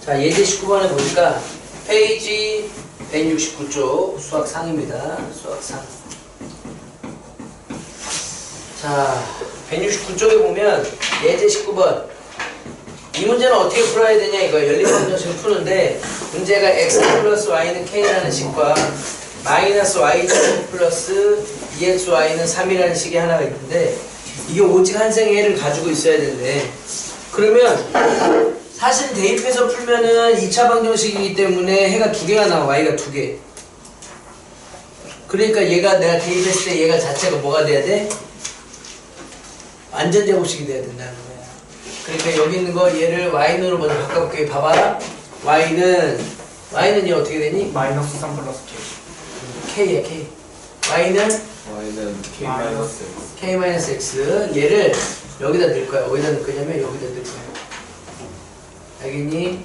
자, 예제 19번에 보니까 페이지 169쪽 수학상입니다. 수학상. 자, 169쪽에 보면 예제 19번. 이 문제는 어떻게 풀어야 되냐 이거야. 연립방정식을 푸는데 문제가 x 플러스 y는 k라는 식과 마이너스 y 플러스 2xy는 3이라는 식이 하나가 있는데 이게 오직 한 쌍의 해를 가지고 있어야 되는데 그러면 사실 대입해서 풀면은 2차 방정식이기 때문에 해가 두 개가 나와. y가 두 개. 그러니까 얘가 내가 대입했을 때 얘가 자체가 뭐가 돼야 돼? 완전 제곱식이 돼야 된다는 거야. 그러니까 여기 있는 거 얘를 y는으로 먼저 바꿔볼게. 봐봐. y는 얘 어떻게 되니? 마이너스 3 플러스 k야 k. y는 k 마이너스 k 마이너스 x. 얘를 여기다 넣을 거야. 어디다 넣을 거냐면 여기다 넣을 거야. 알겠니?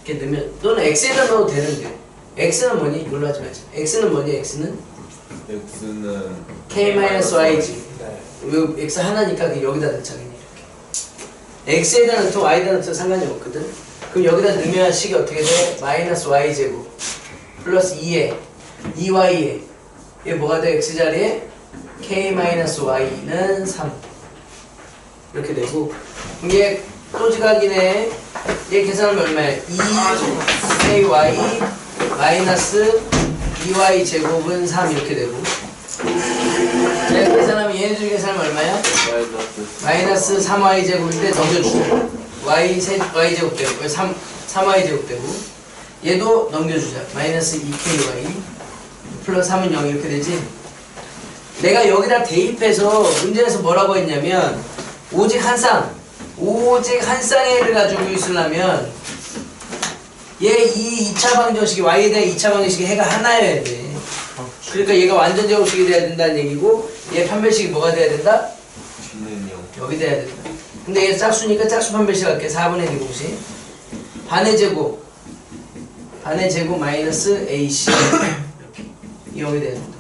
이렇게 넣으면 또는 x에다 넣어도 되는데 x는 뭐니? 이걸로 하지 말자. x는 뭐니? x는 k 마이너스 y지. 요 x 하나니까 여기다 넣자겠니? 이렇게. x에다 넣든 y에다 넣든 상관이 없거든. 그럼 여기다 넣으면 식이 어떻게 돼? 마이너스 y제곱 플러스 2에 2y에 얘 뭐가 돼? x자리에 k 마이너스 y는 3 이렇게 되고 이게 또지각이네. 얘 계산하면 얼마야? 2ky 마이너스 2y 제곱은 3 이렇게 되고 내가 계산하면 얘네들 계산하면 얼마야? 마이너스 3y 제곱인데 넘겨주자. y 제곱 되고 3y 제곱 되고 얘도 넘겨주자. 마이너스 2ky 플러스 3은 0 이렇게 되지. 내가 여기다 대입해서 문제에서 뭐라고 했냐면 오직 한 쌍의 해를 가지고 있으려면 얘 이 2차 방정식이 y에 대한 2차 방정식이 해가 하나여야 돼. 그러니까 얘가 완전 제곱식이 돼야 된다는 얘기고 얘 판별식이 뭐가 돼야 된다? 여기 돼야 된다. 근데 얘 짝수니까 짝수 판별식 할게. 4분의 2 공식 반의 제곱 마이너스 ac 이렇게 여기 돼야 된다.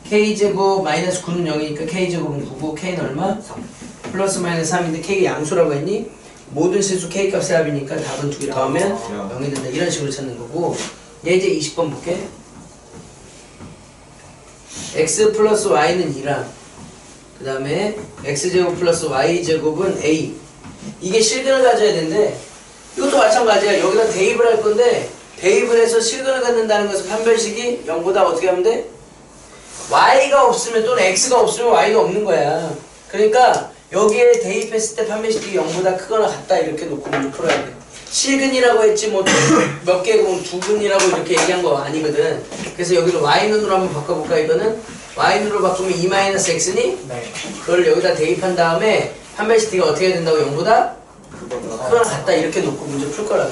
k제곱 마이너스 9는 0이니까 k제곱은 9고 k는 얼마? 3 플러스 마이너스 3인데 k가 양수라고 했니? 모든 실수 k 값의 합이니까 답은 두 개 더하면 0이 된다. 이런 식으로 찾는 거고 얘 이제 20번 볼게. x 플러스 y는 2랑 그 다음에 x제곱 플러스 y제곱은 a. 이게 실근을 가져야 되는데 이것도 마찬가지야. 여기다 대입을 할 건데 대입을 해서 실근을 갖는다는 것은 판별식이 0보다 어떻게 하면 돼? y가 없으면 또는 x가 없으면 y가 없는 거야. 그러니까 여기에 대입했을 때 판별식이 0보다 크거나 같다 이렇게 놓고 먼저 풀어야 돼. 실근이라고 했지 뭐 몇 개고 두근이라고 이렇게 얘기한 거 아니거든. 그래서 여기를 y눈으로 한번 바꿔볼까. 이거는 y눈으로 바꾸면 2-x니? 네. 그걸 여기다 대입한 다음에 판별식이 어떻게 해야 된다고? 0보다 크거나 같다 이렇게 놓고 문제 풀 거라고.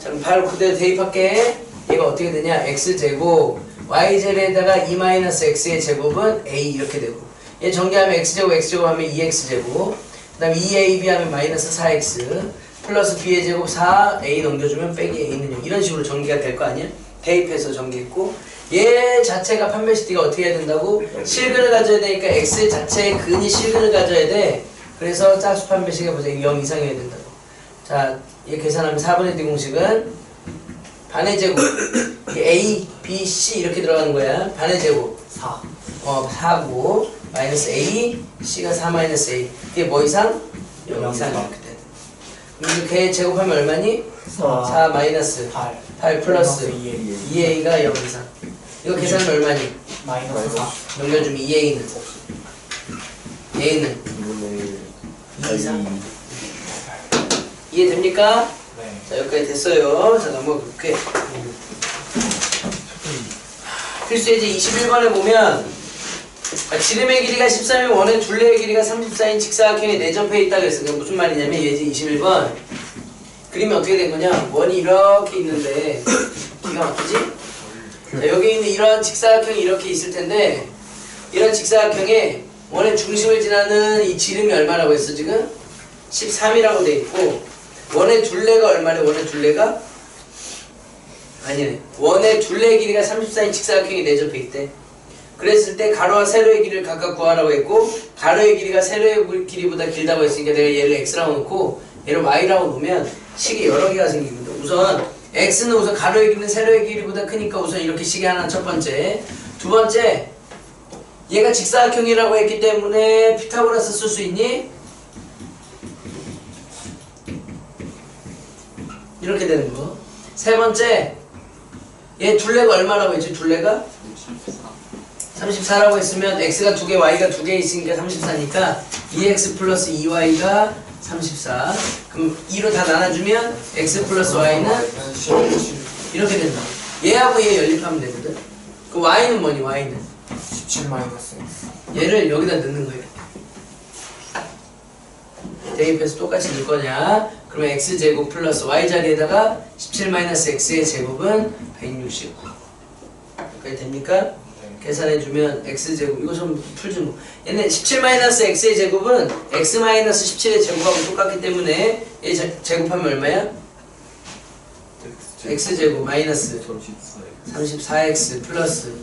자 그럼 바로 그대로 대입할게. 얘가 어떻게 되냐? x제곱 y제곱에다가 2-x의 제곱은 a 이렇게 되고 얘 전개하면 x제곱 하면 2x제곱 그 다음에 2ab 하면 마이너스 4x 플러스 b의 제곱 4a 넘겨주면 빼기 a는 0 이런 식으로 전개가 될 거 아니야? 대입해서 전개했고 얘 자체가 판별식이 어떻게 해야 된다고? 실근을 가져야 되니까 x 자체의 근이 실근을 가져야 돼. 그래서 짝수 판별식에 보자. 0 이상이어야 된다고. 자, 얘 계산하면 4분의 d 공식은 반의 제곱 a, b, c 이렇게 들어가는 거야. 반의 제곱 4고 마이너스 a, c가 4 마이너스 a 이게 뭐 이상? 0 이상 이렇게 돼. 그럼 이렇게 제곱하면 얼마니? 4 마이너스 8 플러스 2a가 0 이상. 이거 계산하면 얼마니? 마이너스 4 넘겨주면 2a는 a는 2 이상. 이해됩니까? 네. 자 여기까지 됐어요. 자 넘어갈게. 필수예제 21번에 보면 지름의 길이가 13인 원의 둘레의 길이가 34인 직사각형이 내접해 있다 그랬어. 그게 무슨 말이냐면 예제 21번 그림이 어떻게 된 거냐? 원이 이렇게 있는데 기가 막히지? 자, 여기 있는 이런 직사각형이 이렇게 있을 텐데 이런 직사각형에 원의 중심을 지나는 이 지름이 얼마라고 했어 지금? 13이라고 돼 있고 원의 둘레가 얼마래? 원의 둘레가? 아니네. 원의 둘레의 길이가 34인 직사각형이 내접해 있대. 그랬을 때 가로와 세로의 길이를 각각 구하라고 했고 가로의 길이가 세로의 길이보다 길다고 했으니까 내가 얘를 x라고 놓고 얘를 y라고 놓으면 식이 여러 개가 생기거든. 우선 x는 우선 가로의 길이는 세로의 길이보다 크니까 우선 이렇게 식이 하나 첫 번째. 두 번째 얘가 직사각형이라고 했기 때문에 피타고라스 쓸 수 있니? 이렇게 되는 거. 세 번째 얘 둘레가 얼마라고 했지? 둘레가 34라고 했으면 x가 2개, y가 2개 있으니까 34니까 2x 플러스 2y가 34. 그럼 2로 다 나눠주면 x 플러스 y는 이렇게 된다. 얘하고 얘 연립하면 되거든. 그 y는 뭐니? y는 17 마이너스 얘를 여기다 넣는 거예요. 대입해서 똑같이 넣을 거냐? 그러면 x제곱 플러스 y 자리에다가 17 마이너스 x의 제곱은 160. 여기까지 됩니까? 계산해주면 x제곱, 이거 좀 풀지 뭐. 얘는 17 마이너스 x의 제곱은 x 마이너스 17의 제곱하고 똑같기 때문에 얘 제곱하면 얼마야? x제곱 마이너스 34x 플러스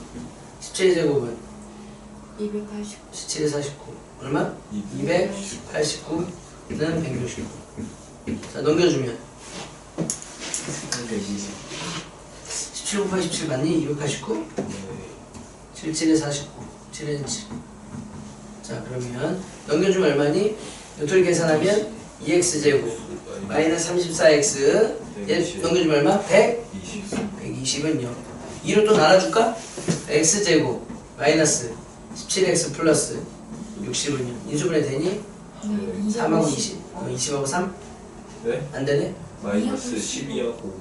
17의 제곱은 289. 17에 49 얼마? 289는 169. 자 넘겨주면 17 곱하기 17 맞니? 289? 77에 49 7에 7. 자 그러면 넘겨주면 얼마니? 요토리 계산하면 2x제곱 마이너스 34x 얘 넘겨주면 얼마? 120은 0. 2로 또 나눠줄까? x제곱 마이너스 17x 플러스 60은 0. 인수분해 되니? 3하고 20 20하고 3? 네? 안되네? 마이너스 12하고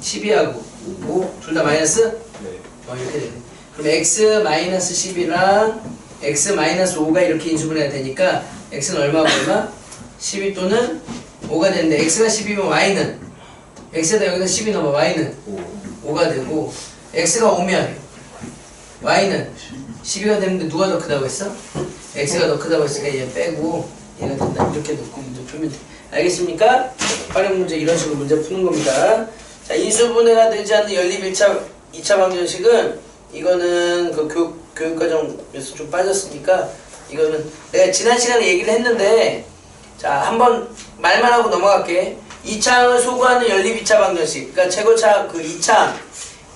12하고 5 둘 다 마이너스? 네 이렇게 되네. 그럼 x 마이너스 10이랑 x 마이너스 5가 이렇게 인수분해가 되니까 x는 얼마고 얼마? 12 또는 5가 되는데 x가 10이면 y는 x에다 여기다 10이 넣어봐. y는 5가 되고 x가 5면 y는 12가 되는데 누가 더 크다고 했어? x가 더 크다고 했으니까 얘 빼고 얘가 된다. 이렇게 놓고 문제 풀면 돼. 알겠습니까? 활용 문제 이런 식으로 문제 푸는 겁니다. 자, 인수분해가 되지 않는 연립 1차, 2차 방정식은 이거는 그 교육과정에서 좀 빠졌으니까 이거는 내가 지난 시간에 얘기를 했는데 자, 한번 말만 하고 넘어갈게. 2차항을 소구하는 연립 2차 방정식. 그러니까 최고차 그 2차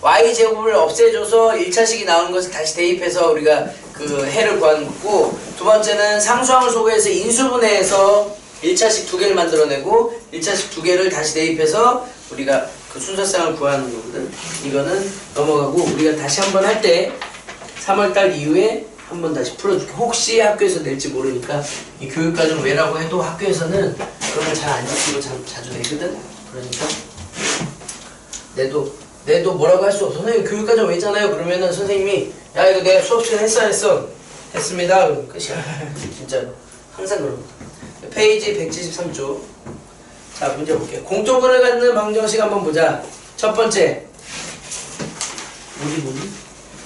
y제곱을 없애줘서 1차식이 나오는 것을 다시 대입해서 우리가 그 해를 구하는 거고, 두 번째는 상수항을 소구해서 인수분해해서 1차식 2개를 만들어내고 1차식 2개를 다시 대입해서 우리가 그 순서쌍을 구하는 거거든. 이거는 넘어가고 우리가 다시 한번 할 때 3월달 이후에 한번 다시 풀어줄게. 혹시 학교에서 낼지 모르니까 이 교육과정 외라고 해도 학교에서는 그런 걸 잘 안 지키고 자주 내거든. 그러니까 내도 뭐라고 할 수 없어. 선생님 교육과정 외잖아요. 그러면은 선생님이 야 이거 내가 수업 시간 했어 했습니다. 그럼 끝이야. 진짜로 항상 그럽니다. 페이지 173쪽. 자 문제 볼게요. 공통근을 갖는 방정식 한번 보자. 첫 번째 뭐니?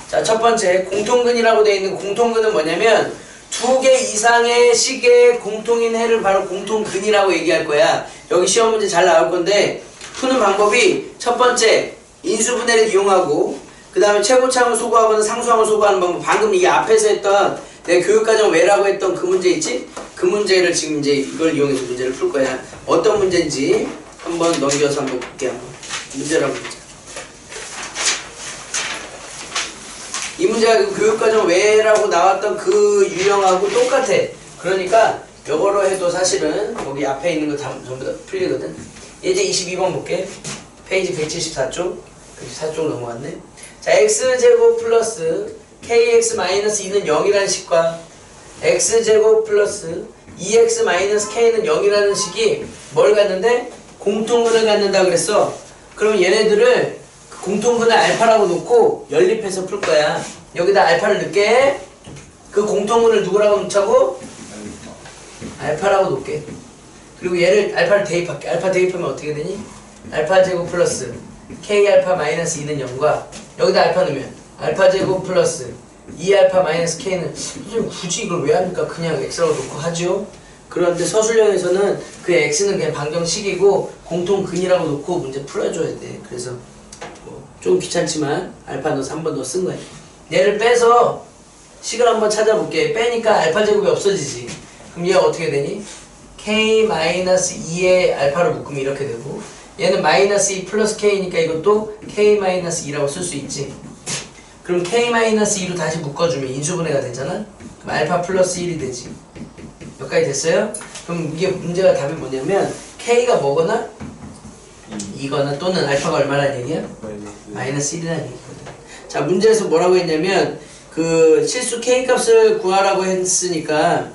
자 첫 번째 공통근이라고 되어 있는 공통근은 뭐냐면 2개 이상의 식의 공통인 해를 바로 공통근이라고 얘기할 거야. 여기 시험 문제 잘 나올 건데 푸는 방법이 첫 번째 인수분해를 이용하고, 그 다음에 최고차항을 소구하거나 상수항을 소구하는 방법. 방금 이게 앞에서 했던 내 교육과정 외라고 했던 그 문제 있지? 그 문제를 지금 이제 이걸 이용해서 문제를 풀 거야. 어떤 문제인지 한번 넘겨서 한번 볼게요. 문제라고 보자. 이 문제가 그 교육과정 외라고 나왔던 그 유형하고 똑같아. 그러니까 요거로 해도 사실은 거기 앞에 있는 거 다 전부 다 풀리거든. 이제 22번 볼게. 페이지 174쪽 174쪽 넘어왔네. 자 x제곱 플러스 kx 마이너스 2는 0이라는 식과 x제곱 플러스 2x 마이너스 k는 0이라는 식이 뭘 갖는데? 공통근을 갖는다 그랬어. 그럼 얘네들을 공통근을 알파라고 놓고 연립해서 풀 거야. 여기다 알파를 넣게. 그 공통근을 누구라고 놓자고? 알파라고 놓게. 그리고 얘를 알파를 대입할게. 알파 대입하면 어떻게 되니? 알파 제곱 플러스 k 알파 마이너스 2는 0과 여기다 알파 넣으면 알파 제곱 플러스 2 알파 마이너스 k는 선생님 굳이 이걸 왜 합니까? 그냥 x라고 놓고 하죠. 그런데 서술형에서는 그 x는 그냥 방정식이고 공통근이라고 놓고 문제 풀어줘야 돼. 그래서 좀 귀찮지만 알파 넣어서 한 번 더 쓴 거야. 얘를 빼서 식을 한번 찾아볼게. 빼니까 알파 제곱이 없어지지. 그럼 얘가 어떻게 되니? k-2에 알파로 묶으면 이렇게 되고 얘는 마이너스 2 플러스 k니까 이것도 k-2라고 쓸 수 있지. 그럼 k-2로 다시 묶어주면 인수분해가 되잖아. 그럼 알파 플러스 1이 되지. 여기까지 됐어요? 그럼 이게 문제가 답이 뭐냐면 k가 뭐거나 2거나 또는 알파가 얼마라는 얘기야? 마이너스 1이라는 얘기거든. 자, 문제에서 뭐라고 했냐면 그 실수 k 값을 구하라고 했으니까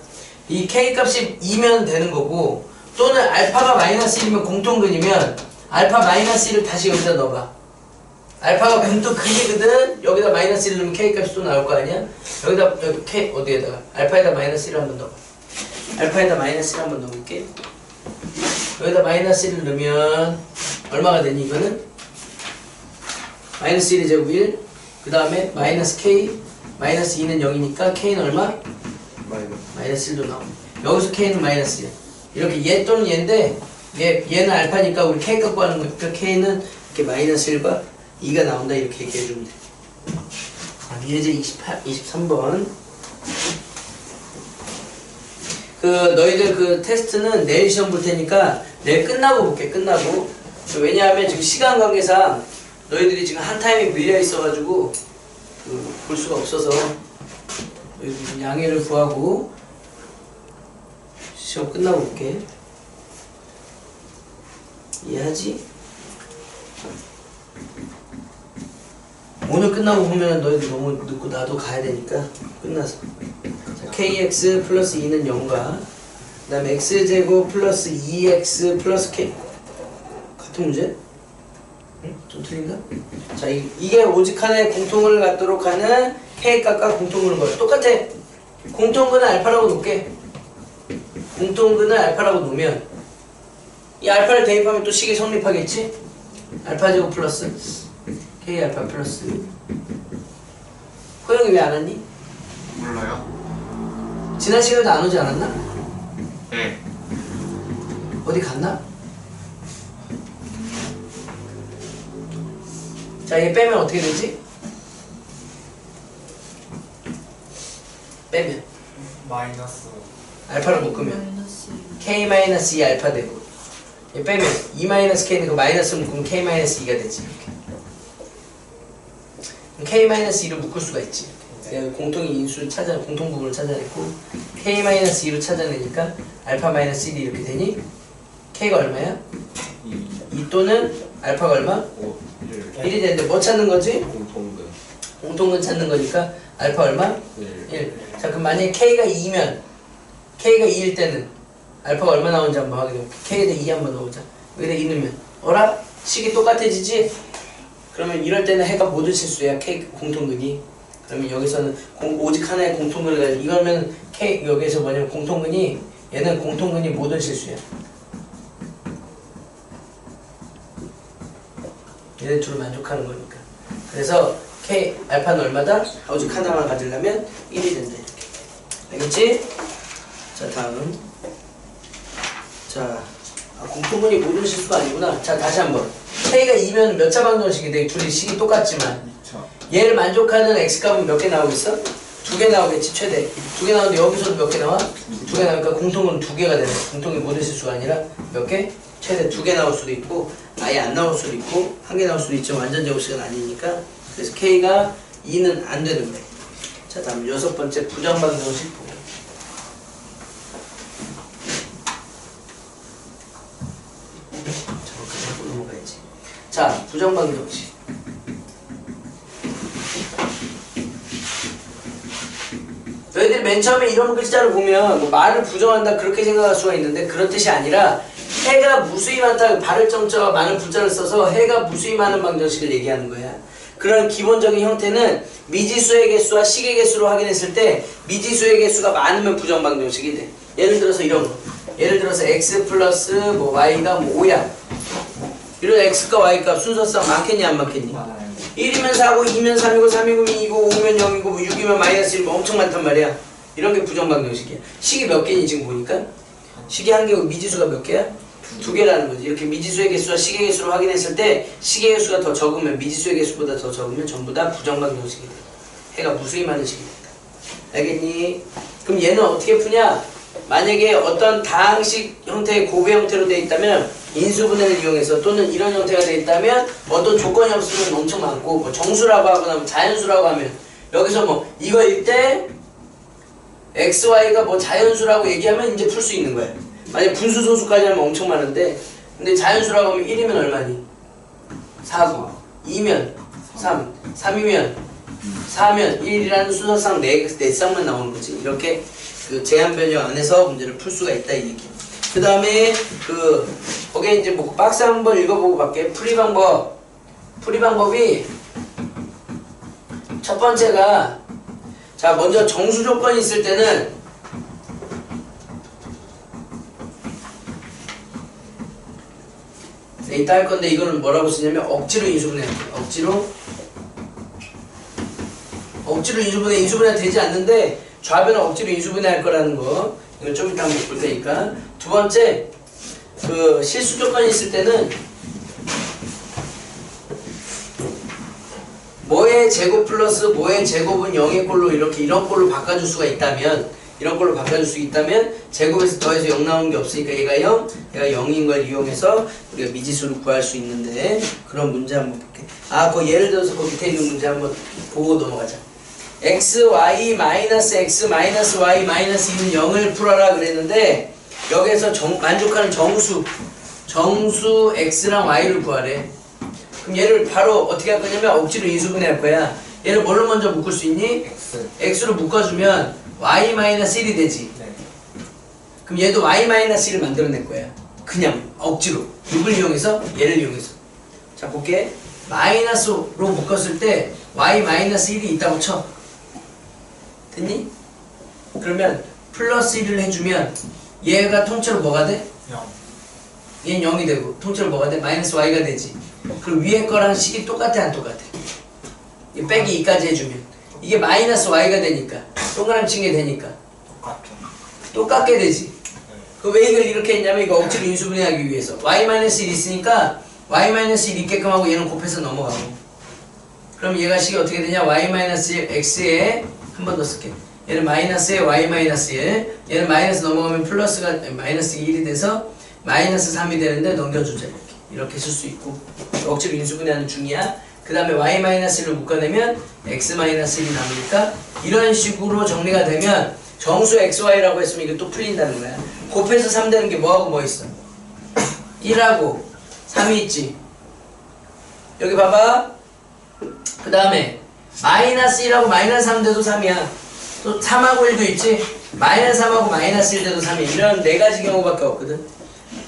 이 k 값이 2면 되는 거고 또는 알파가 마이너스 1이면 공통근이면 알파 마이너스 1을 다시 여기다 넣어봐. 알파가 분도 근이거든. 여기다 마이너스 1을 넣으면 k 값이 또 나올 거 아니야? 여기다 여기 k 어디에다가 알파에다 마이너스 1을 한번 넣어봐. 알파에다 마이너스 1 한번 넣어볼게. 여기다 마이너스 1을 넣으면 얼마가 되니 이거는? 마이너스 1의 제곱 1. 그 다음에 마이너스 k 마이너스 2는 0이니까 k는 얼마? 마이너스 1도 나오네. 여기서 k는 마이너스 1. 이렇게 얘 또는 얘인데 얘는 알파니까 우리 k 갖고 하는 거니까 k는 이렇게 마이너스 1과 2가 나온다 이렇게 얘기해주면 돼. 예제 23번. 그 너희들 그 테스트는 내일 시험 볼 테니까 내일 끝나고 볼게. 끝나고. 왜냐하면 지금 시간 관계상 너희들이 지금 한 타임이 밀려 있어가지고 볼 수가 없어서 양해를 구하고 시험 끝나고 볼게. 이해하지? 오늘 끝나고 보면 너희들 너무 늦고 나도 가야 되니까 끝나서. 자, kx 플러스 2는 0과 그 다음에 x제곱 플러스 2x 플러스 k 같은 문제? 응? 좀 틀린가? 자, 이게 오직 하나의 공통을 갖도록 하는 k값과 공통근을 거야. 똑같아. 공통근은 알파라고 놓을게. 공통근을 알파라고 놓으면 이 알파를 대입하면 또 식이 성립하겠지? 알파 제곱 플러스 k 알파 플러스. 호영이 왜 안 왔니? 몰라요? 지난 시간에도 안 오지 않았나? 네. 어디 갔나? 자, 얘 빼면 어떻게 되지? 빼면 마이너스 알파를 묶으면 마이너스 k-2 알파 되고 얘 빼면 2-k는 그 마이너스 묶으면 k-2가 되지. 이렇게. k-2로 묶을 수가 있지. 내가 공통인 인수를 공통 부분을 찾아냈고 k-2로 찾아내니까 알파 마이너스 1이 이렇게 되니 k가 얼마야? 2 또는 알파가 얼마? 5 1이 되는데 뭐 찾는 거지? 공통근 공통근 찾는 거니까 알파 얼마? 1 1. 자, 그럼 만약에 k가 2면 k가 2일 때는 알파가 얼마 나오는지 한번 확인해. k에다 2 한번 넣어보자. 여기다 2 넣으면 어라? 식이 똑같아지지? 그러면 이럴 때는 해가 모두 실수야. k 공통근이. 그러면 여기서는 오직 하나의 공통근을 가지고 이거면 k 여기에서 뭐냐면 공통근이 얘는 공통근이 모든 실수야. 얘네 둘을 만족하는 거니까. 그래서 k 알파는 얼마다? 오직 하나만 가지려면 1이 된다 이렇게. 알겠지? 자, 다음. 자, 공통근이 모든 실수가 아니구나. 자, 다시 한번. k가 2면 몇 차 방정식인데 둘이 식이 똑같지만 2차 얘를 만족하는 x값은 몇 개 나오겠어? 2개 나오겠지 최대. 2개 나오는데 여기서도 몇 개 나와? 2개 나오니까 공통은 2개가 되네. 공통이 모든 실수가 아니라 몇 개? 최대 2개 나올 수도 있고 아예 안 나올 수도 있고 1개 나올 수도 있지만 완전 제곱식은 아니니까 그래서 k가 2는 안 되는 거예요. 자, 다음 6번째 부정방정식 보고. 저거까지 하고 넘어가야지. 자, 부정방정식. 너희들이 맨 처음에 이런 글자를 보면 뭐 말을 부정한다 그렇게 생각할 수가 있는데 그런 뜻이 아니라 해가 무수히 많다 발을 정자와 많은 부자를 써서 해가 무수히 많은 방정식을 얘기하는 거야. 그런 기본적인 형태는 미지수의 개수와 식의 개수로 확인했을 때 미지수의 개수가 많으면 부정방정식이 돼. 예를 들어서 이런 거. 예를 들어서 x 플러스 뭐 y가 뭐 5야. 이런 x과 y값 순서상 많겠니 안 많겠니? 1이면 4고 2면 3이고 3이고 2이고 5면 0이고 뭐 6이면 마이너스 1뭐 엄청 많단 말이야. 이런 게 부정방정식이야. 식이 몇 개니 지금 보니까? 식이 한 개고 미지수가 몇 개야? 2개라는 거지. 이렇게 미지수의 개수와 식의 개수를 확인했을 때 식의 개수가 더 적으면 미지수의 개수보다 더 적으면 전부 다 부정방정식이 돼. 해가 무수히 많은 식이 된다. 알겠니? 그럼 얘는 어떻게 푸냐? 만약에 어떤 다항식 형태의 곱의 형태로 되어 있다면 인수분해를 이용해서 또는 이런 형태가 되어 있다면 어떤 조건이 없으면 엄청 많고 뭐 정수라고 하거나 뭐 자연수라고 하면 여기서 뭐 이거일 때 XY가 뭐 자연수라고 얘기하면 이제 풀 수 있는 거예요. 만약 분수 소수까지 하면 엄청 많은데 근데 자연수라고 하면 1이면 얼마니? 4고 2면 3, 3이면 4면 1이라는 순서상 4쌍만 나오는 거지. 이렇게 그 제한 변형 안에서 문제를 풀 수가 있다 이 얘기. 그 다음에 거기에 이제 뭐 박스 한번 읽어보고 갈게. 풀이 방법이 첫 번째가 자 먼저 정수 조건이 있을 때는 이따 할 건데 이거는 뭐라고 쓰냐면 억지로 인수분해 억지로 인수분해 되지 않는데 좌변은 억지로 인수분해 할 거라는 거 이거 좀 이따 한번 볼 테니까. 두 번째 그 실수 조건이 있을 때는 뭐의 제곱 플러스 뭐의 제곱은 0의 꼴로 이렇게 이런 꼴로 바꿔줄 수가 있다면 이런 걸로 바꿔줄 수 있다면 제곱에서 더해서 0 나오는 게 없으니까 얘가 0 얘가 0인 걸 이용해서 우리가 미지수를 구할 수 있는데 그런 문제 한번 볼게. 그 예를 들어서 그 밑에 있는 문제 한번 보고 넘어가자. x, y, 마이너스 x, 마이너스 y, 마이너스 2는 0을 풀어라 그랬는데 여기에서 만족하는 정수 x랑 y를 구하래. 그럼 얘를 바로 어떻게 할 거냐면 억지로 인수분해 할 거야. 얘를 뭘로 먼저 묶을 수 있니? x로 묶어주면 y-1이 되지. 네. 그럼 얘도 y-1을 만들어낼 거야. 그냥 억지로 6을 이용해서 얘를 이용해서. 자 볼게. 마이너스로 묶었을 때 y-1이 있다고 쳐. 됐니? 그러면 플러스 1을 해주면 얘가 통째로 뭐가 돼? 0. 얘는 0이 되고 통째로 뭐가 돼? 마이너스 y가 되지. 그럼 위에 거랑 식이 똑같아 안 똑같아? 이 빼기 2까지 해주면 이게 마이너스 y가 되니까 동그라미 친 게 되니까 똑같죠. 똑같게 되지. 네. 그 왜 이걸 이렇게 했냐면 이거 억지로 인수분해하기 위해서 y-1 있으니까 y-1 있게끔 하고 얘는 곱해서 넘어가고 그럼 얘가 식이 어떻게 되냐? y-x에 한 번 더 쓸게. 얘는 마이너스에 y-1 얘는 마이너스 넘어가면 플러스가 마이너스 1이 돼서 마이너스 3이 되는데 넘겨주자 이렇게 쓸 수 있고 억지로 인수분해하는 중이야. 그 다음에 y-1을 묶어내면 x-1이 남으니까 이런 식으로 정리가 되면 정수 xy라고 했으면 이게 또 풀린다는 거야. 곱해서 3 되는 게 뭐하고 뭐 있어? 1하고 3이 있지. 여기 봐봐. 그 다음에 마이너스 1하고 마이너스 3 돼도 3이야. 또 3하고 1도 있지. 마이너스 3하고 마이너스 1 돼도 3이야. 이런 4가지 경우밖에 없거든.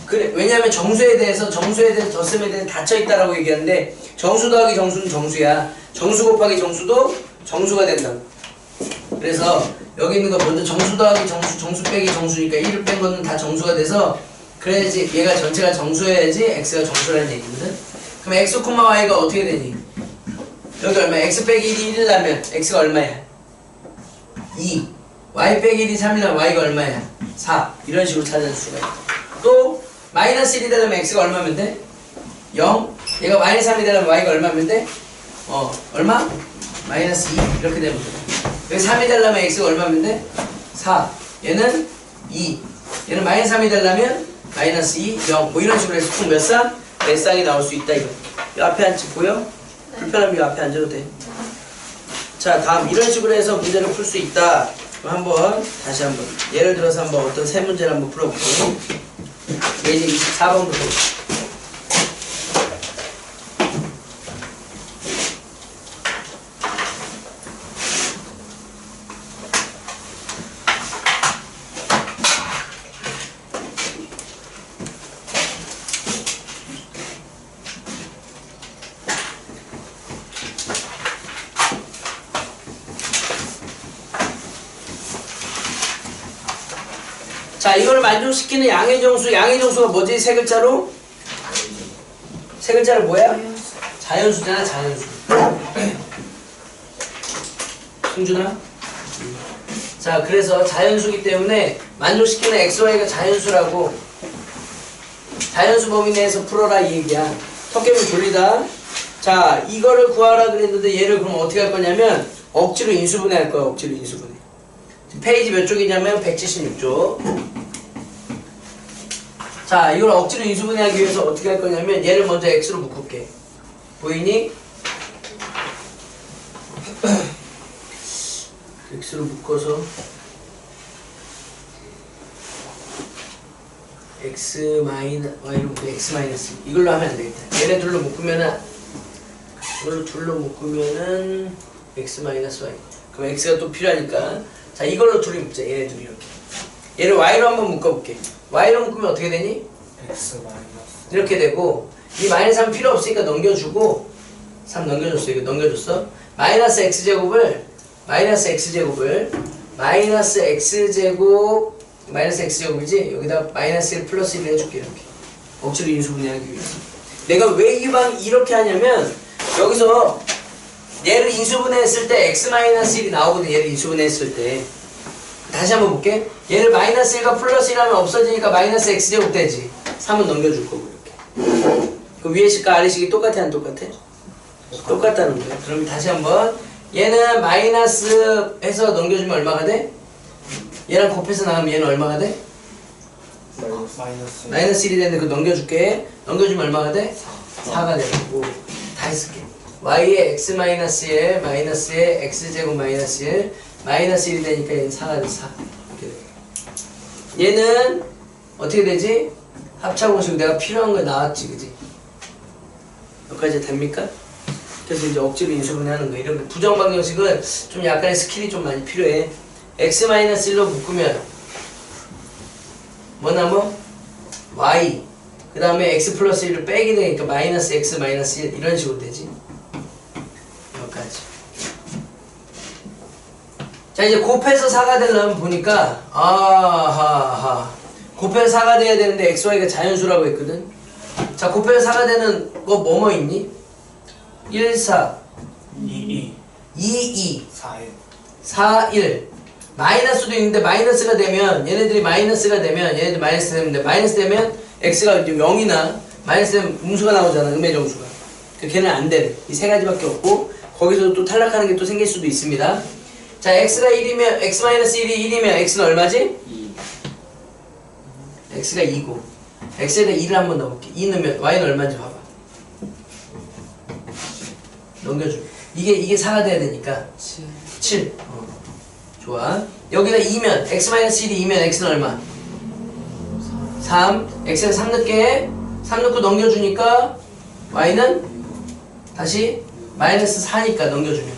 그래, 왜냐면 정수에 대해서 덧셈에 대해서 닫혀있다라고 얘기하는데 정수 더하기 정수는 정수야. 정수 곱하기 정수도 정수가 된다고. 그래서 여기 있는 거 먼저 정수 더하기 정수, 정수 빼기 정수니까 1을 뺀 거는 다 정수가 돼서 그래야지 얘가 전체가 정수여야지 x가 정수라는 얘기거든. 그럼 x, y가 어떻게 되니? 여기 얼마? x 빼기 1이 1이라면 x가 얼마야? 2. y 빼기 1이 3이라면 y가 얼마야? 4. 이런 식으로 찾아낼 수가 있다. 또 마이너스 1이 되려면 x가 얼마면 돼? 0. 얘가 마이너스 3이 되려면 y가 얼마면 돼? 얼마? 마이너스 2. 이렇게 되면 돼. 여기 3이 되려면 x가 얼마면 돼? 4. 얘는 2. 얘는 마이너스 3이 되려면 마이너스 2, 0. 뭐 이런 식으로 해서 총 몇 쌍? 4쌍이 나올 수 있다 이거. 이 앞에 앉지 보여? 네. 불편하면 이 앞에 앉아도 돼. 자 다음 이런 식으로 해서 문제를 풀 수 있다. 그럼 한번 다시 한번 예를 들어서 한번 어떤 세 문제를 한번 풀어볼게요. 예제 24번부터. 자, 이걸 만족시키는 양의 정수가 뭐지? 세 글자로? 세 글자로 뭐야? 자연수잖아, 자연수. 승준아? 자, 그래서 자연수기 때문에 만족시키는 xy가 자연수라고 자연수 범위 내에서 풀어라 이 얘기야. 턱개면 돌리다. 자, 이거를 구하라 그랬는데 얘를 그럼 어떻게 할 거냐면 억지로 인수분해 할 거야, 억지로 인수분해. 페이지 몇 쪽이냐면 176쪽. 자, 이걸 억지로 인수분해하기 위해서 어떻게 할 거냐면 얘를 먼저 x로 묶을게. 보이니? x로 묶어서 x 마이너스 x 마이너스 이걸로 하면 안 되겠다. 얘네 둘로 묶으면은 이걸로 둘로 묶으면은 x 마이너스 y. 그럼 x가 또 필요하니까 자 이걸로 둘이 묶자. 얘네 둘이 이렇게. 얘를 y로 한번 묶어볼게. y로 묶으면 어떻게 되니? X 마이너스. 이렇게 되고 이 마이너스 3 필요 없으니까 넘겨주고 3 넘겨줬어. 이거 넘겨줬어. 마이너스 x제곱을 마이너스 x제곱이지? 여기다 마이너스 1 플러스 1 해줄게. 이렇게 억지로 인수분해하기 위해서. 내가 왜 이렇게 하냐면 여기서 얘를 인수분해했을 때 x 마이너스 1이 나오거든. 얘를 인수분해했을 때 다시 한번 볼게. 얘를 마이너스 1과 플러스 1 하면 없어지니까 마이너스 x제곱 되지. 3은 넘겨줄 거고 이렇게. 그 위에 식과 아래 식이 똑같아 안 똑같아? 똑같다는 거야. 그럼 다시 한번 얘는 마이너스 해서 넘겨주면 얼마가 돼? 얘랑 곱해서 나가면 얘는 얼마가 돼? 마이너스. 마이너스 1이 되는데 그거 넘겨줄게. 넘겨주면 얼마가 돼? 4가 되고 다 했을게. y의 x 마이너스 1 마이너스의 x제곱 마이너스 1 마이너스 1이 되니까 얘는 4가 돼. 4 이렇게 돼. 얘는 어떻게 되지? 합차공식 내가 필요한 거 나왔지 그지? 여기까지 됩니까? 그래서 이제 억지로 인수분해하는 거. 이런 부정방정식은 좀 약간의 스킬이 좀 많이 필요해. x-1로 묶으면 뭐 남아? y 그 다음에 x 플러스 1을 빼게 되니까 마이너스 x 마이너스 1 이런 식으로 되지. 여기까지. 자 이제 곱해서 4가 되려면 보니까 아하하 곱해서 4가 돼야 되는데 xy가 자연수라고 했거든. 자 곱해서 4가 되는 거 뭐뭐 있니? 1, 4 2, 2, 4, 1. 4, 1 마이너스도 있는데 마이너스가 되면 얘네들이 마이너스가 되면 얘네들 마이너스 되는데 마이너스 되면 x가 이제 0이나 마이너스 되면 음수가 나오잖아. 음의 정수가. 걔는 안 되네. 이 세 가지밖에 없고 거기서 또 탈락하는 게 또 생길 수도 있습니다. 자 x가 1이면 x-1이 1이면 x는 얼마지? 2. x가 2고 x에다 2를 한번 넣어볼게. 2 넣으면 y는 얼마인지 봐봐. 넘겨줘. 이게 4가 돼야 되니까 7. 좋아. 여기다 2면 x-1이 2면 x는 얼마? 3. x에 3 넣게 3 넣고 넘겨주니까 y는 다시 마이너스 4니까 넘겨주면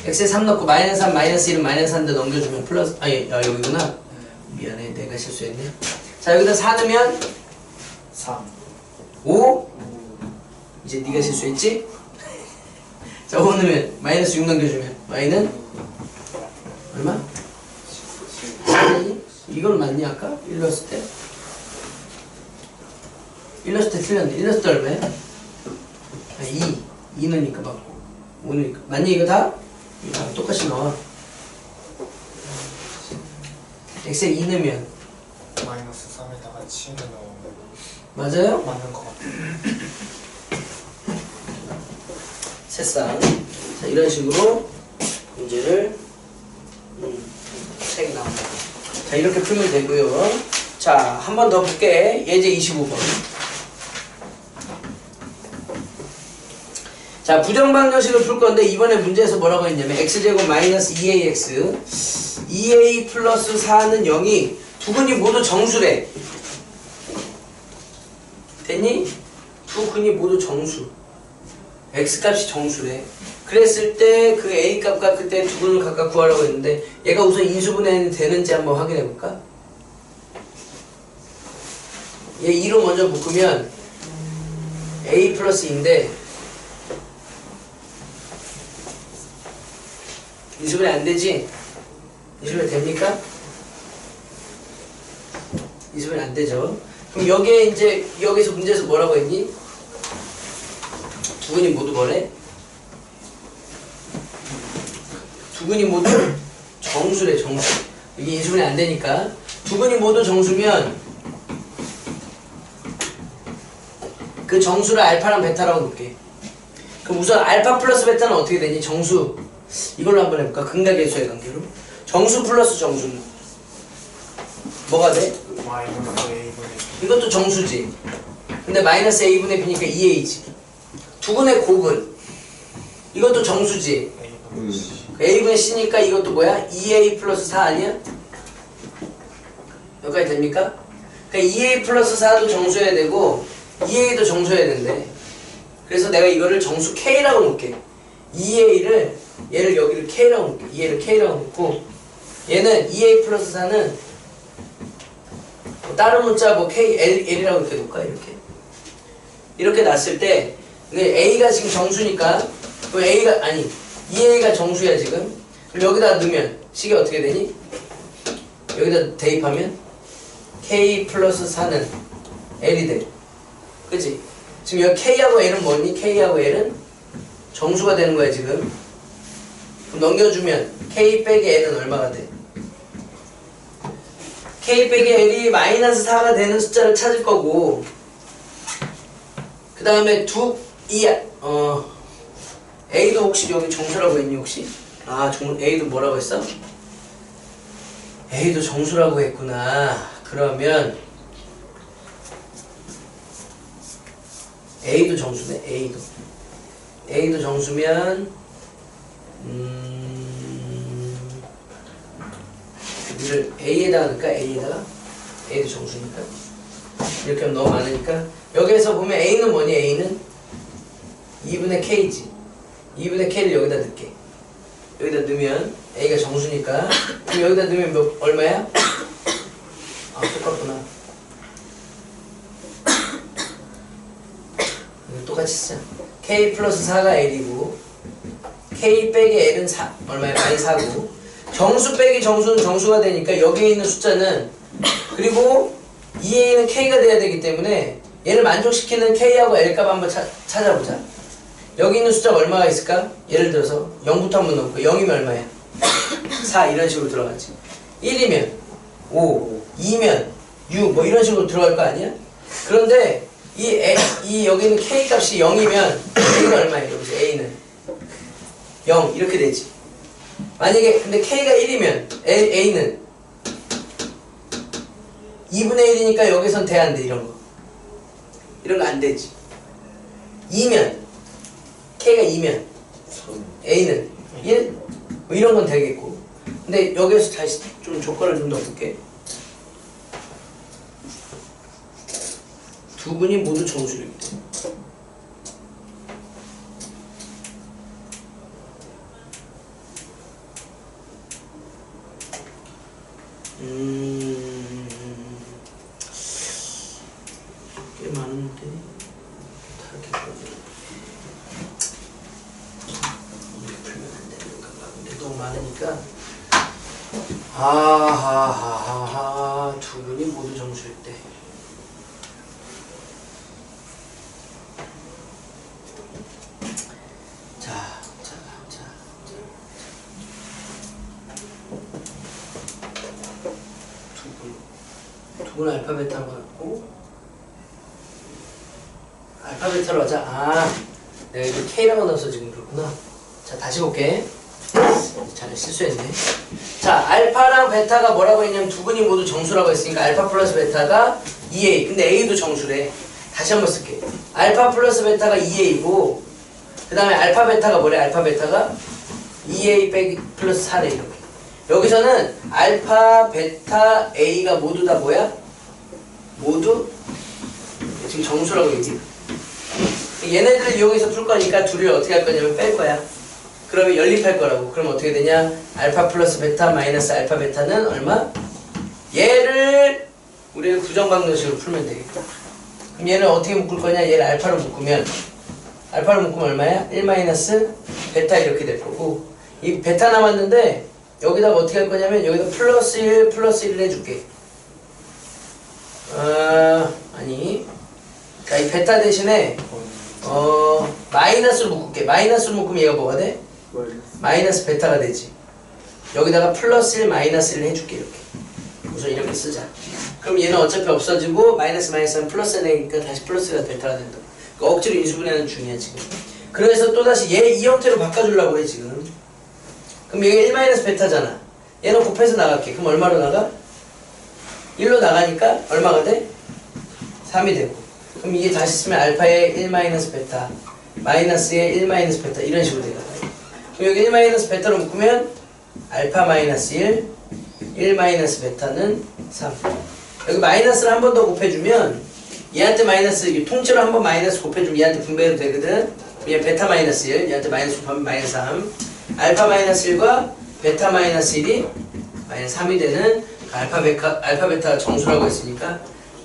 x에 3 넣고 마이너스 3 마이너스 1은 마이너스 3인데 넘겨주면 플러스 여기구나. 미안해 내가 실수했네. 자 여기다 4 넣으면 3. 5. 이제 네가 실수했지? 자 5 넣으면 마이너스 6 넘겨주면 y는 얼마? 7. 이걸 맞니 아까? 1 넣었을 때? 1 넣었을 때 틀렸네. 1 넣었을 때 얼마야? 2 넣으니까 맞고 5 넣으니까 맞니 이거 다? 이거 다 똑같이 나와. x에 2 넣으면 마이너스 3에다가 7을 넣으면 맞아요? 맞는 것 같아. 새싹. 자 이런 식으로 문제를 책이 나옵니다. 자 이렇게 풀면 되고요. 자 한 번 더 볼게. 예제 25번. 자 부정방정식을 풀 건데 이번에 문제에서 뭐라고 했냐면 x제곱 마이너스 2ax 2a 플러스 4는 0이 두 근이 모두 정수래. 됐니? 두 근이 모두 정수. x값이 정수래. 그랬을 때 그 a값과 그때 두 근을 각각 구하라고 했는데 얘가 우선 인수분해 되는지 한번 확인해 볼까? 얘 2로 먼저 묶으면 a 플러스 2인데 인수분해 안 되지? 인수분해 됩니까? 인수분해 안 되죠. 그럼 여기에 이제 여기서 문제에서 뭐라고 했니? 두 근이 모두 뭐래? 두 근이 모두 정수래. 정수. 이게 인수분해 안 되니까 두 근이 모두 정수면 그 정수를 알파랑 베타라고 놓을게. 그럼 우선 알파 플러스 베타는 어떻게 되니? 정수 이걸로 한번 해볼까? 극락계수의 관계로. 정수 플러스 정수는 뭐가 돼? 마이너스 A분의 이것도 정수지. 근데 마이너스 A분의 B니까 2A지. 두근의 곱은 이것도 정수지. A분의 C. A분의 C니까 이것도 뭐야? 2A 플러스 4 아니야? 여기까지 됩니까? 그러니까 2A 플러스 4도 정수해야 되고 2A도 정수해야 된대. 그래서 내가 이거를 정수 K라고 놓을게. 2A를 얘를 여기를 K라고 놓을게. 2A를 K라고 놓고 얘는 2A 플러스 4는 뭐 다른 문자 뭐 K, L이라고 이렇게 놓을까? 이렇게 놨을 때 A가 지금 정수니까 그럼 A가 아니 2A가 정수야 지금. 그럼 여기다 넣으면 식이 어떻게 되니? 여기다 대입하면 K 플러스 4는 L이 돼. 그치? 지금 여기 K하고 L은 뭐니? K하고 L은 정수가 되는 거야 지금. 그럼 넘겨주면 K 빼기 L은 얼마가 돼? K 빼기 L이 마이너스 4가 되는 숫자를 찾을 거고 그 다음에 A도 혹시 여기 정수라고 했니 혹시? A도 뭐라고 했어? A도 정수라고 했구나. 그러면 A도 정수네. A도 정수면 이를 A에다가 넣을까? A도 정수니까 이렇게 하면 너무 많으니까 여기에서 보면 A는 뭐니? A는 2분의 K지. 2분의 K를 여기다 넣을게. 여기다 넣으면 A가 정수니까 그럼 여기다 넣으면 얼마야? 똑같구나. 똑같이 쓰자. K 플러스 4가 L이고 K 빼기 L은 4 얼마야? 마이너스 4고 정수 빼기 정수는 정수가 되니까 여기에 있는 숫자는 그리고 2A는 K가 돼야 되기 때문에 얘를 만족시키는 K하고 L 값 한번 찾아보자. 여기 있는 숫자가 얼마가 있을까? 예를 들어서 0부터 한번 넣고 0이면 얼마야? 4 이런 식으로 들어가지. 1이면 5 2면 6 뭐 이런 식으로 들어갈 거 아니야? 그런데 이 여기 있는 K 값이 0이면 A는 얼마예요? 여기서 A는 0 이렇게 되지. 만약에 근데 K가 1이면 A는 2분의 1이니까 여기선 돼 안 돼? 이런 거 안 되지. 2면 K가 2면 A는 1? 뭐 이런 건 되겠고. 근데 여기에서 다시 좀 조건을 좀 더 볼게. 두 분이 모두 정수력이 돼. 꽤 많은데 이렇게 풀면 안 되는가 봐. 근데 너무 많으니까 두 분이 모두 정수일 때 두 분 알파 베타 한번 갖고 알파 베타로 하자. 내가 이거 K라고 넣어서 지금 그렇구나. 자 다시 볼게. 잘 실수했네. 자 알파랑 베타가 뭐라고 했냐면 두 분이 모두 정수라고 했으니까 알파 플러스 베타가 2A. 근데 A도 정수래. 다시 한번 쓸게. 알파 플러스 베타가 2A고 그 다음에 알파 베타가 뭐래? 알파 베타가 2A 빼기 플러스 4래 이렇게. 여기서는 알파, 베타, A가 모두 다 뭐야? 모두 지금 정수라고 얘기해. 얘네들을 이용해서 풀 거니까 둘이 어떻게 할 거냐면 뺄 거야. 그러면 연립할 거라고. 그럼 어떻게 되냐? 알파 플러스 베타 마이너스 알파 베타는 얼마? 얘를 우리는 부정방정식으로 풀면 되겠다. 그럼 얘를 어떻게 묶을 거냐? 얘를 알파로 묶으면 얼마야? 1 마이너스 베타 이렇게 될 거고 이 베타 남았는데 여기다가 어떻게 할 거냐면 여기다 플러스 1 플러스 1을 해줄게. 아니 자, 이 베타 대신에 마이너스로 묶을게. 마이너스로 묶으면 얘가 뭐가 돼? 마이너스 베타가 되지. 여기다가 플러스 1 마이너스 1을 해줄게. 이렇게 우선 이렇게 쓰자. 그럼 얘는 어차피 없어지고 마이너스 마이너스는 플러스 되니까 다시 플러스가 베타가 된다. 그러니까 억지로 인수분해하는 중이야 지금. 그래서 또다시 얘 이 형태로 바꿔주려고 해 지금. 그럼 여기 1 마이너스 베타잖아. 얘는 곱해서 나갈게. 그럼 얼마로 나가? 1로 나가니까 얼마가 돼? 3이 되고. 그럼 이게 다시 쓰면 알파의 1 마이너스 베타 마이너스의 1 마이너스 베타 이런 식으로 되잖아. 그럼 여기 1 마이너스 베타로 묶으면 알파 마이너스 1 마이너스 베타는 3. 여기 마이너스를 한 번 더 곱해주면 얘한테 마이너스, 통째로 한 번 마이너스 곱해주면 얘한테 분배해도 되거든. 얘 베타 마이너스 1, 얘한테 마이너스 곱하면 마이너스 3. 알파 마이너스 1과 베타 마이너스 1이 마이너스 3이 되는 알파 베타가 정수라고 했으니까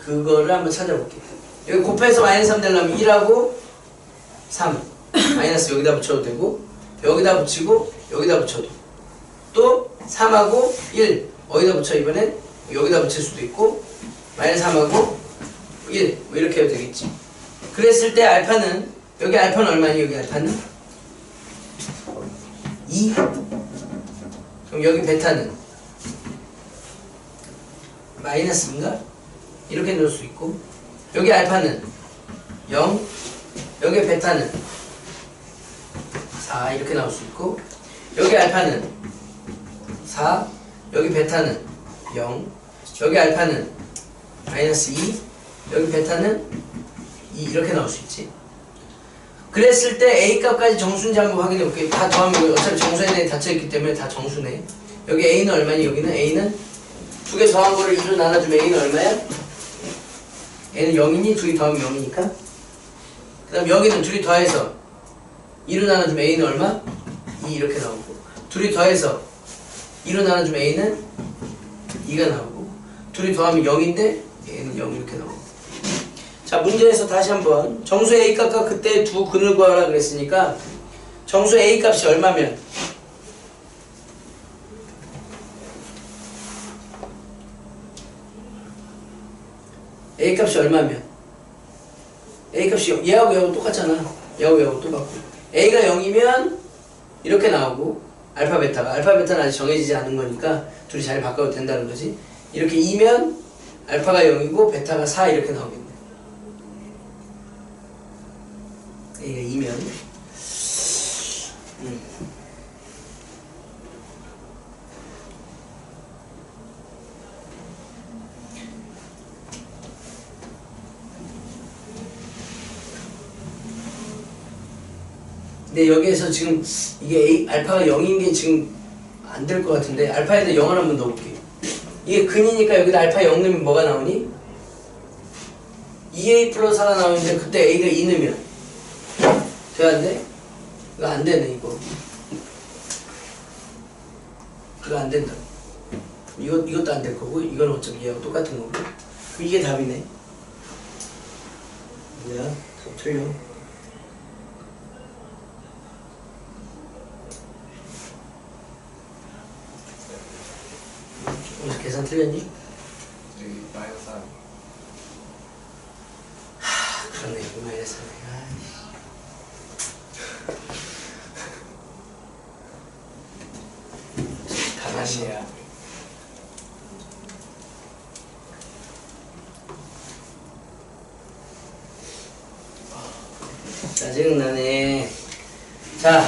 그거를 한번 찾아볼게요. 여기 곱해서 마이너스 3 되려면 1하고 3 마이너스 여기다 붙여도 되고 여기다 붙이고 여기다 붙여도 또 3하고 1 어디다 붙여 이번엔 여기다 붙일 수도 있고 마이너스 3하고 1 뭐 이렇게 해도 되겠지. 그랬을 때 알파는 여기 알파는 얼마니? 여기 알파는 2. 그럼 여기 베타는 마이너스인가? 이렇게 넣을 수 있고 여기 알파는 0 여기 베타는 4 이렇게 나올 수 있고 여기 알파는 4 여기 베타는 0 여기 알파는 마이너스 2 여기 베타는 2 이렇게 나올 수 있지. 그랬을 때 A값까지 정수인지 한번 확인해 볼게요. 다 더하면 어차피 정수에 대해 닫혀있기 때문에 다 정수네. 여기 A는 얼마니? 여기는 A는 두 개 더한 거를 2로 나눠주면 A는 얼마야? A는 0이니? 둘이 더하면 0이니까. 그 다음 여기는 둘이 더해서 2로 나눠주면 A는 얼마? 2 이렇게 나오고 둘이 더해서 2로 나눠주면 A는 2가 나오고 둘이 더하면 0인데 A는 0 이렇게 나오고. 자, 문제에서 다시 한번 정수 A값과 그때 두 근을 구하라 그랬으니까 정수 A값이 얼마면 A값이 얼마면 A값이 얘하고 얘하고 똑같잖아. 얘하고 똑같고 A가 0이면 이렇게 나오고 알파 베타는 아직 정해지지 않은 거니까 둘이 자리 바꿔도 된다는 거지. 이렇게 2면 알파가 0이고 베타가 4 이렇게 나오겠네. A가 2면 근데 여기에서 지금 이게 알파가 0인 게 지금 안 될 것 같은데 알파에다 0을 한번 넣어볼게요. 이게 근이니까 여기다 알파 0 넣으면 뭐가 나오니? 2A 플러스 4가 나오는데 그때 A가 2 넣으면 돼야 돼? 이거 안 되네 이거. 그거 안 된다. 이것도 안 될 거고 이건 어차피 얘하고 똑같은 거고 이게 답이네. 뭐야? 다 틀려. 혹시 계산 틀렸니? 여기 마이너스 3. 그러네. 이거 마이너스 3. 다시야. 짜증나네. 자,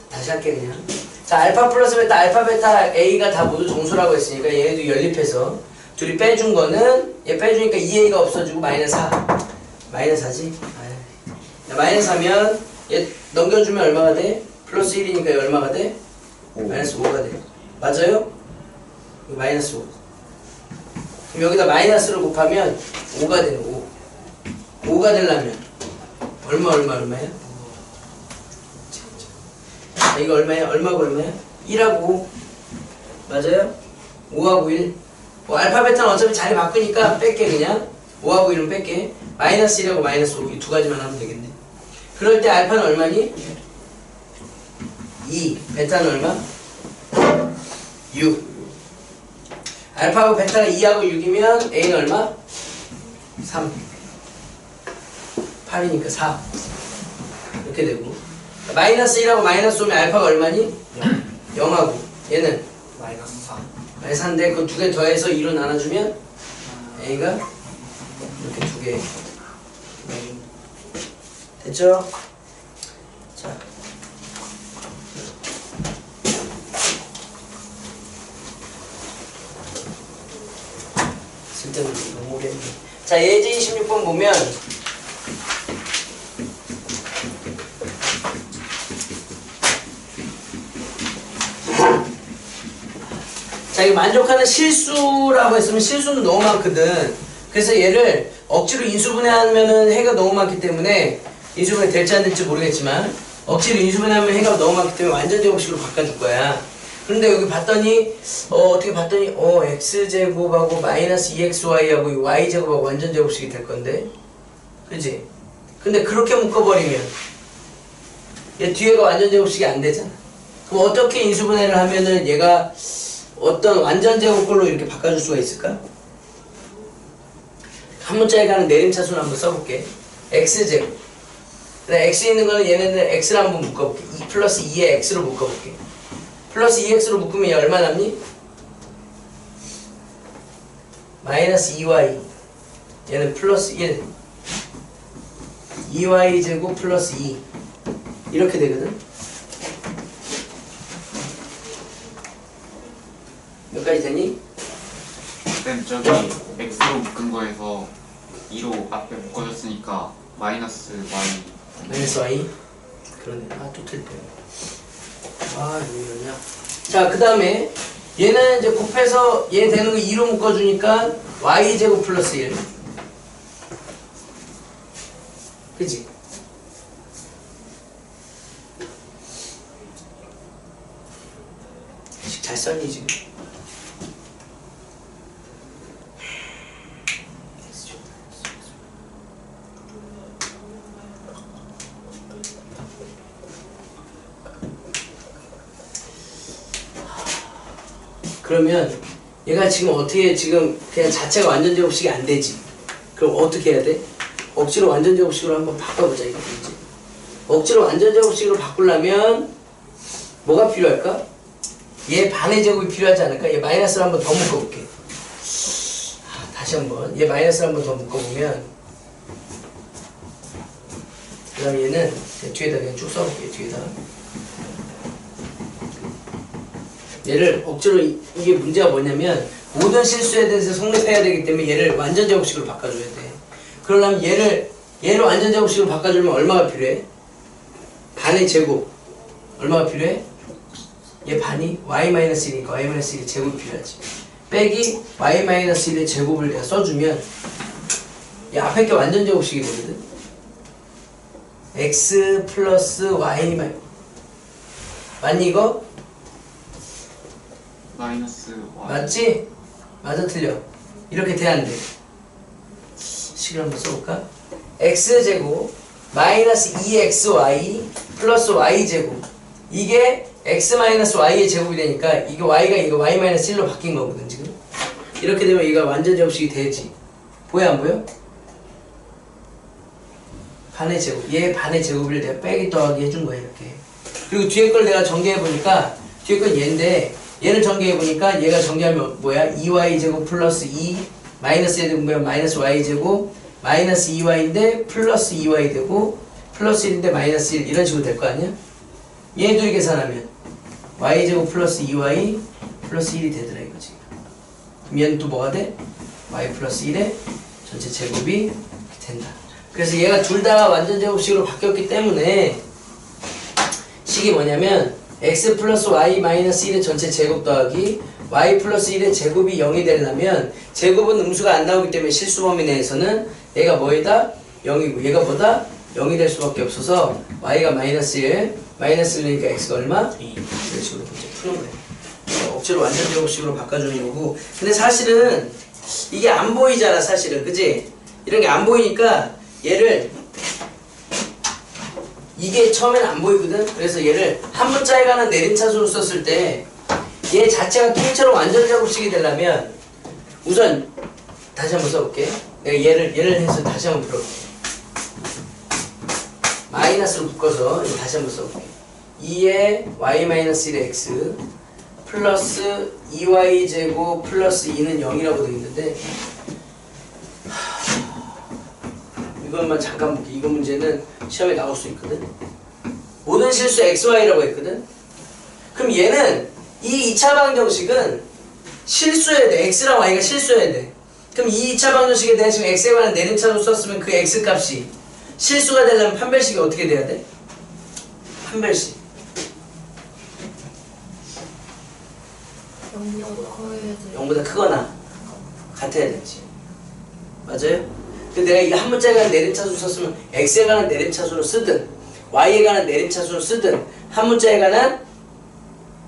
다시 할게 그냥. 자, 알파 플러스 베타, 알파 베타 A가 다 모두 정수라고 했으니까 얘네도 연립해서 둘이 빼준 거는 얘 빼주니까 2A가 없어지고 마이너스 4. 마이너스 4지? 마이너스 4면 얘 넘겨주면 얼마가 돼? 플러스 1이니까 얘 얼마가 돼? 마이너스 5가 돼. 맞아요? 이거 마이너스 5. 그럼 여기다 마이너스를 곱하면 5가 되는 5. 5가 되려면 얼마야? 자, 이거 얼마야? 얼마고 얼마야? 1하고 5. 맞아요? 5하고 1. 뭐 알파 베타는 어차피 자리 바꾸니까 뺄게 그냥. 5하고 1은 뺄게. 마이너스 1하고 마이너스 5 이 두 가지만 하면 되겠네. 그럴 때 알파는 얼마니? 2. 베타는 얼마? 6. 알파하고 베타가 2하고 6이면 A는 얼마? 3. 8이니까 4. 이렇게 되고. 마이너스 1하고 마이너스 5면 알파가 얼마니? 0하고. 얘는? 마이너스 4. 마이너스 4인데 그 두 개 더해서 2로 나눠주면 A가 이렇게 두 개. 됐죠? 자. 쓸데없는 너무 오래 했네. 자, 예제 26번 보면 자, 이거 만족하는 실수라고 했으면 실수는 너무 많거든. 그래서 얘를 억지로 인수분해하면은 해가 너무 많기 때문에 인수분해 될지 안 될지 모르겠지만 억지로 인수분해하면 해가 너무 많기 때문에 완전 제곱식으로 바꿔줄 거야. 그런데 여기 봤더니 어떻게 봤더니 x제곱하고 마이너스 2xy하고 y제곱하고 완전 제곱식이 될 건데, 그치? 근데 그렇게 묶어버리면 얘 뒤에가 완전 제곱식이 안 되잖아. 그럼 어떻게 인수분해를 하면은 얘가 어떤 완전 제곱꼴로 이렇게 바꿔줄 수가 있을까? 한 문자에 가는 내림차순 한번 써볼게. x제곱. 그다음 x 있는 거는 얘네들 x를 한번 묶어볼게. 2 플러스 2에 x로 묶어볼게. 플러스 2x로 묶으면 얘 얼마 남니? 마이너스 2y. 얘는 플러스 1. 2y 제곱 플러스 2. 이렇게 되거든. 몇 가지 되니? 쌤 저기 x로 묶은 거에서 2로 앞에 묶어줬으니까 마이너스 y. 마이너스 y. 그러네. 아, 또 틀렸네. 아, 왜 이러냐. 자, 그 다음에 얘는 이제 곱해서 얘 되는 거 2로 묶어주니까 y제곱 플러스 1. 그치? 잘 썼니 지금? 그러면 얘가 지금 어떻게 지금 그냥 자체가 완전 제곱식이 안 되지. 그럼 어떻게 해야 돼? 억지로 완전 제곱식으로 한번 바꿔보자 이거 이제. 억지로 완전 제곱식으로 바꾸려면 뭐가 필요할까? 얘 반의 제곱이 필요하지 않을까? 얘 마이너스를 한번 더 묶어볼게. 다시 한번 얘 마이너스를 한번 더 묶어보면 그 다음 얘는 뒤에다 그냥 쭉 써볼게. 뒤에다 얘를 억지로 이게 문제가 뭐냐면 모든 실수에 대해서 성립해야 되기 때문에 얘를 완전 제곱식으로 바꿔줘야 돼. 그러려면 얘를 완전 제곱식으로 바꿔주려면 얼마가 필요해? 반의 제곱 얼마가 필요해? 얘 반이 y-1이니까 y-1의 제곱이 필요하지. 빼기 y-1의 제곱을 내가 써주면 얘 앞에 게 완전 제곱식이 되거든. x 플러스 y 맞니 이거? 마이너스 y. 맞지? 맞아 틀려. 이렇게 돼야 안 돼. 식을 한번 써볼까? x제곱 마이너스 2xy 플러스 y제곱 이게 x 마이너스 y의 제곱이 되니까 이게 y가 이거 y 마이너스 1로 바뀐 거거든 지금. 이렇게 되면 얘가 완전 제곱식이 되지. 보여 안 보여? 반의 제곱. 얘 반의 제곱을 내가 빼기 더하기 해준 거야 이렇게. 그리고 뒤에 걸 내가 전개해보니까 뒤에 건 얘인데 얘를 전개해보니까 얘가 전개하면 뭐야? 2y제곱 플러스 2 마이너스 1 되면 마이너스 y제곱 마이너스 2y인데 플러스 2y 되고 플러스 1인데 마이너스 1 이런 식으로 될 거 아니야? 얘 둘이 계산하면 y제곱 플러스 2y 플러스 1이 되더라 이거지. 그럼 얘는 또 뭐가 돼? y 플러스 1의 전체 제곱이 된다. 그래서 얘가 둘 다 완전 제곱식으로 바뀌었기 때문에 식이 뭐냐면 x 플러스 y 마이너스 1의 전체 제곱 더하기 y 플러스 1의 제곱이 0이 되려면 제곱은 음수가 안 나오기 때문에 실수 범위 내에서는 얘가 뭐이다? 0이고 얘가 뭐다? 0이 될 수밖에 없어서 y가 마이너스 1 마이너스 1이니까 x가 얼마? 2 이런 식으로 문제 푸는 거예요. 억지로 완전 제곱식으로 바꿔주는 거고. 근데 사실은 이게 안 보이잖아 사실은. 그지? 이런 게 안 보이니까 얘를 이게 처음에는 안 보이거든. 그래서 얘를 한 문자에 관한 내림차순을 썼을 때 얘 자체가 K처럼 완전 제곱식이 되려면 우선 다시 한번 써볼게. 내가 얘를 해서 다시 한번 풀어볼게. 마이너스로 묶어서 다시 한번 써볼게. 2에 y-1의 x 플러스 2y 제곱 플러스 2는 0이라고 되어 있는데 이것만 잠깐 볼게. 이거 문제는 시험에 나올 수 있거든. 모든 실수 xy라고 했거든. 그럼 얘는 이 2차 방정식은 실수해야 돼. x랑 y가 실수해야 돼. 그럼 이 2차 방정식에 대한 지금 x에 관한 내림차로 썼으면 그 x 값이 실수가 되려면 판별식이 어떻게 돼야 돼? 판별식 0보다 커야 돼. 0보다 크거나 같아야 되지. 맞아요? 근데 내가 이 한 문자에 관한 내림차수 썼으면 x에 관한 내림차수로 쓰든 y에 관한 내림차수로 쓰든 한 문자에 관한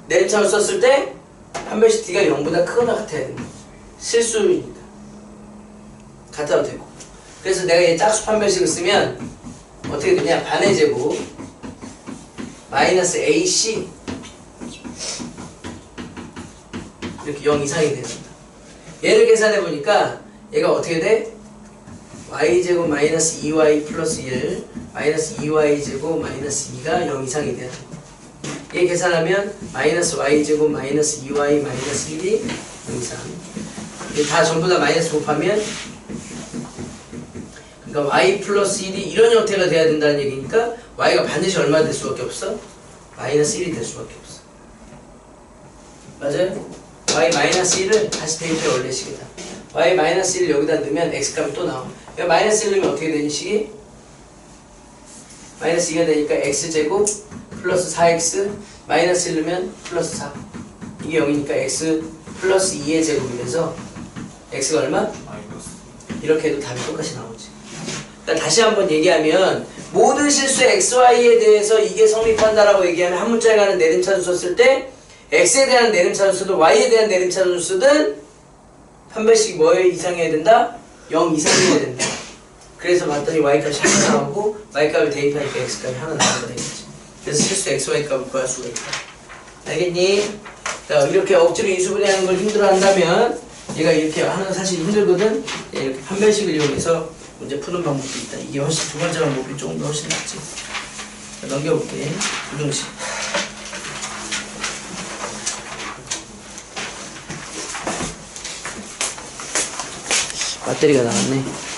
내림차수로 썼을 때 판별식 d가 0보다 크거나 같아야 됩니다. 실수니까 같아도 되고. 그래서 내가 이 짝수 판별식을 쓰면 어떻게 되냐? 반의 제곱 마이너스 ac 이렇게 0 이상이 됩니다. 얘를 계산해 보니까 얘가 어떻게 돼? y제곱 마이너스 2y 플러스 1 마이너스 2y제곱 마이너스 2가 0 이상이 돼야 돼. 얘 계산하면 마이너스 y제곱 마이너스 2y 마이너스 1이 0 이상. 이게 다 전부 다 마이너스 곱하면 그러니까 y 플러스 1이 이런 형태가 돼야 된다는 얘기니까 y가 반드시 얼마 될 수밖에 없어? 마이너스 1이 될 수밖에 없어. 맞아요? y 마이너스 1을 다시 대입해 올리시겠다. y 마이너스 1을 여기다 넣으면 x값이 또 나와. 그러니까 마이너스 1 넣으면 어떻게 되는 식이? 마이너스 2가 되니까 x제곱 플러스 4x 마이너스 1 넣으면 플러스 4. 이게 0이니까 x 플러스 2의 제곱이 돼서 x가 얼마? 마이너스. 이렇게 해도 답이 똑같이 나오지. 그러니까 다시 한번 얘기하면 모든 실수 xy에 대해서 이게 성립한다라고 얘기하면 한 문자에 관한 내림차수 썼을 때 x에 대한 내림차수 쓰든 y에 대한 내림차수 쓰든 판별식이 뭐에 이상해야 된다? 0 이상해야 된다. 그래서 봤더니 y값이 하나 나오고 y값을 대입하니까 x값이 하나 나온다 이거지. 그래서 실수 xy 값을 구할 수가 있다. 알겠니? 자, 이렇게 억지로 인수분해하는 걸 힘들어한다면 얘가 이렇게 하는 거 사실 힘들거든. 이렇게 판별식을 이용해서 문제 푸는 방법도 있다. 이게 훨씬 두 번째 방법이 조금 더 훨씬 낫지. 자, 넘겨볼게. 부등식. 배터리가 나갔네.